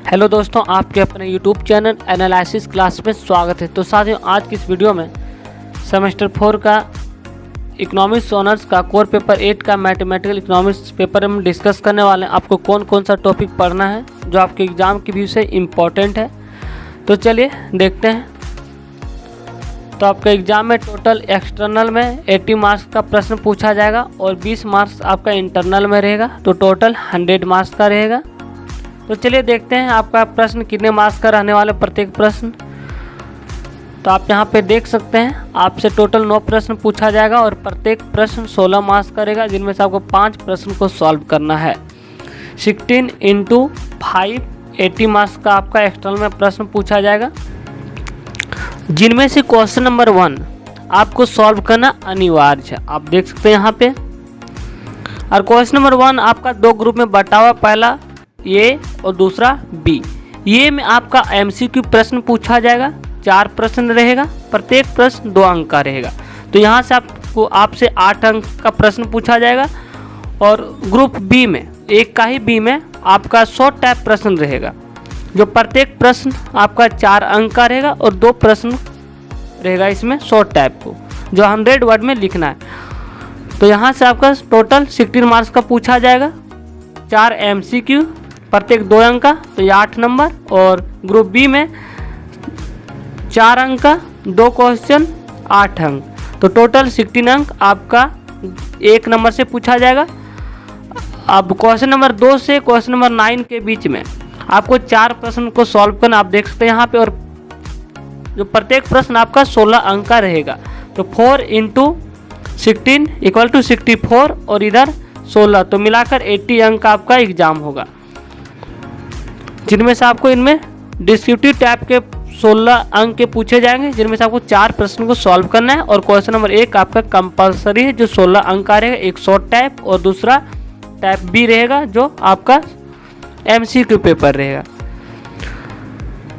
Hello दोस्तों, आपके अपने यूट्यूब चैनल एनालिसिस क्लास में स्वागत है। तो साथियों, आज की इस वीडियो में सेमेस्टर 4 का इकोनॉमिक्स ऑनर्स का कोर पेपर 8 का मैथमेटिकल इकोनॉमिक्स पेपर हम डिस्कस करने वाले हैं। आपको कौन कौन सा टॉपिक पढ़ना है जो आपके एग्ज़ाम के व्यू से इम्पॉर्टेंट है, तो चलिए देखते हैं। तो आपका एग्ज़ाम में टोटल एक्सटर्नल में 80 मार्क्स का प्रश्न पूछा जाएगा और 20 मार्क्स आपका इंटरनल में रहेगा, तो टोटल 100 मार्क्स का रहेगा। तो चलिए देखते हैं आपका प्रश्न कितने मार्क्स का रहने वाला प्रत्येक प्रश्न। तो आप यहाँ पे देख सकते हैं, आपसे टोटल 9 प्रश्न पूछा जाएगा और प्रत्येक प्रश्न 16 मार्क्स का रहेगा, जिनमें से आपको 5 प्रश्न को सॉल्व करना है। 16 × 5 80 मार्क्स का आपका एक्सटर्नल में प्रश्न पूछा जाएगा, जिनमें से क्वेश्चन नंबर 1 आपको सॉल्व करना अनिवार्य है। आप देख सकते हैं यहाँ पे। और क्वेश्चन नंबर 1 आपका 2 ग्रुप में बटा हुआ, पहला ए और दूसरा बी। ये में आपका एमसीक्यू प्रश्न पूछा जाएगा, 4 प्रश्न रहेगा, प्रत्येक प्रश्न 2 अंक का रहेगा। तो यहाँ से आपसे 8 अंक का प्रश्न पूछा जाएगा। और ग्रुप बी में, एक का ही बी में आपका शॉर्ट टाइप प्रश्न रहेगा, जो प्रत्येक प्रश्न आपका 4 अंक का रहेगा और 2 प्रश्न रहेगा इसमें शॉर्ट टाइप को, जो 100 वर्ड में लिखना है। तो यहाँ से आपका टोटल 16 मार्क्स का पूछा जाएगा, 4 एमसीक्यू प्रत्येक 2 अंक का, तो ये 8 नंबर। और ग्रुप बी में 4 अंक का, 2 क्वेश्चन 8 अंक, तो टोटल 16 अंक आपका 1 नंबर से पूछा जाएगा। अब क्वेश्चन नंबर 2 से क्वेश्चन नंबर 9 के बीच में आपको 4 प्रश्न को सॉल्व करना, आप देख सकते हैं यहाँ पे। और जो प्रत्येक प्रश्न आपका 16 अंक का रहेगा, तो 4 × 16 = 64 और इधर 16, तो मिलाकर 80 अंक का आपका एग्जाम होगा, जिनमें से आपको इनमें डिस्क्रिप्टिव टाइप के 16 अंक के पूछे जाएंगे, जिनमें से आपको 4 प्रश्न को सॉल्व करना है। और क्वेश्चन नंबर 1 आपका कंपलसरी है, जो 16 अंक का रहेगा, एक शॉर्ट टाइप और दूसरा टाइप बी रहेगा, जो आपका एमसीक्यू पेपर रहेगा।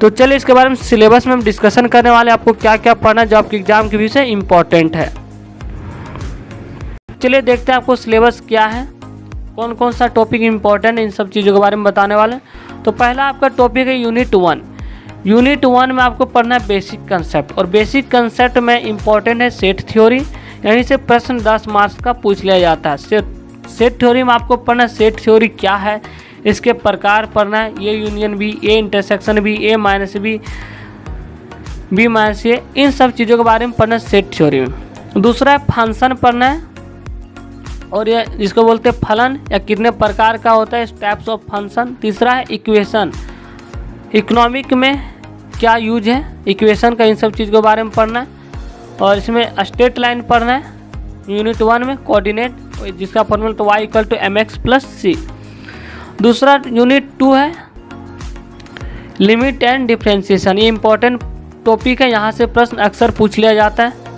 तो चलिए इसके बारे में सिलेबस में हम डिस्कशन करने वाले, आपको क्या क्या पढ़ना है जो आपके एग्जाम के व्यू से इम्पोर्टेंट है। चलिए देखते हैं आपको सिलेबस क्या है, कौन कौन सा टॉपिक इम्पोर्टेंट है, इन सब चीज़ों के बारे में बताने वाले हैं। तो पहला आपका टॉपिक है यूनिट 1। यूनिट 1 में आपको पढ़ना है बेसिक कंसेप्ट, और बेसिक कंसेप्ट में इम्पोर्टेंट है सेट थ्योरी। यहीं से प्रश्न 10 मार्क्स का पूछ लिया जाता है। सेट थ्योरी में आपको पढ़ना है सेट थ्योरी क्या है, इसके प्रकार पढ़ना है, A union B, A intersection B, A minus B, B minus A, इन सब चीज़ों के बारे में पढ़ना है सेट थ्योरी में। दूसरा है फंक्शन पढ़ना है, और ये जिसको बोलते हैं फलन, या कितने प्रकार का होता है, टाइप्स ऑफ फंक्शन। तीसरा है इक्वेशन, इकोनॉमिक में क्या यूज है इक्वेशन का, इन सब चीज़ के बारे में पढ़ना है। और इसमें स्ट्रेट लाइन पढ़ना है यूनिट 1 में, कोऑर्डिनेट, जिसका फॉर्मूला तो y = mx + c। दूसरा यूनिट 2 है लिमिट एंड डिफरेंशिएशन, ये इंपॉर्टेंट टॉपिक है, यहाँ से प्रश्न अक्सर पूछ लिया जाता है।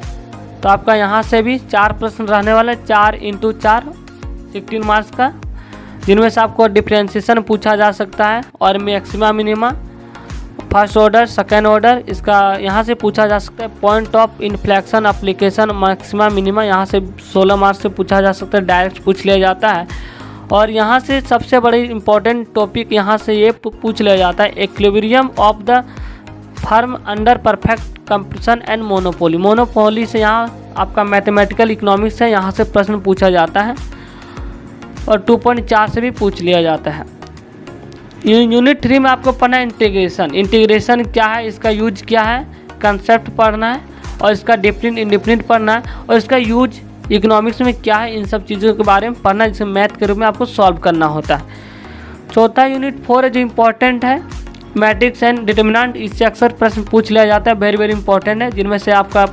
तो आपका यहाँ से भी 4 प्रश्न रहने वाला है, 4 × 4 16 मार्क्स का, जिनमें से आपको डिफरेंशिएशन पूछा जा सकता है, और maxima minima, first order second order, इसका यहाँ से पूछा जा सकता है। Point of inflection application, maxima minima, यहाँ से 16 मार्क्स से पूछा जा सकता है, डायरेक्ट पूछ लिया जाता है। और यहाँ से सबसे बड़ी इंपॉर्टेंट टॉपिक यहाँ से ये पूछ लिया जाता है, equilibrium of the firm under perfect competition and monopoly. Monopoly से यहाँ आपका मैथमेटिकल इकोनॉमिक्स है, यहाँ से प्रश्न पूछा जाता है, और 2.4 से भी पूछ लिया जाता है। यूनिट 3 में आपको पढ़ना है इंटीग्रेशन। इंटीग्रेशन क्या है, इसका यूज क्या है, कंसेप्ट पढ़ना है, और इसका डिफरेंट इंडिफरेंट पढ़ना है, और इसका यूज इकोनॉमिक्स में क्या है, इन सब चीज़ों के बारे में पढ़ना है, जिसे मैथ के रूप में आपको सॉल्व करना होता है। चौथा यूनिट 4 है, जो इम्पोर्टेंट है, मैट्रिक्स एंड डिटर्मिनेंट, इससे अक्सर प्रश्न पूछ लिया जाता है, वेरी वेरी इंपॉर्टेंट है, जिनमें से आपका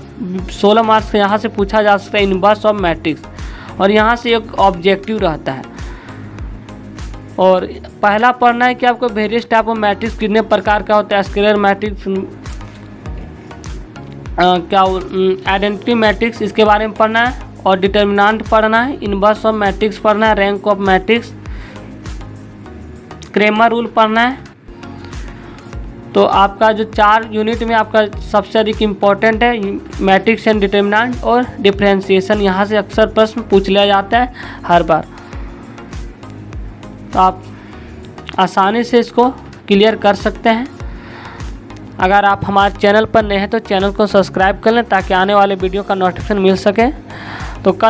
16 मार्क्स यहाँ से पूछा जा सकता है, इनवर्स ऑफ मैट्रिक्स, और यहाँ से एक ऑब्जेक्टिव रहता है। और पहला पढ़ना है कि आपको वेरियस टाइप ऑफ मैट्रिक्स कितने प्रकार का होता है, स्केलर मैट्रिक्स, क्या आइडेंटिटी मैट्रिक्स, इसके बारे में पढ़ना है। और डिटर्मिनेंट पढ़ना है, इनवर्स ऑफ मैट्रिक्स पढ़ना है, rank of matrix, Cramer rule पढ़ना है। तो आपका जो 4 यूनिट में आपका सबसे अधिक इम्पोर्टेंट है मैट्रिक्स एंड डिटर्मिनेंट और डिफरेंशिएशन, यहाँ से अक्सर प्रश्न पूछ लिया जाता है हर बार। तो आप आसानी से इसको क्लियर कर सकते हैं। अगर आप हमारे चैनल पर नए हैं तो चैनल को सब्सक्राइब कर लें ताकि आने वाले वीडियो का नोटिफिकेशन मिल सके। तो कल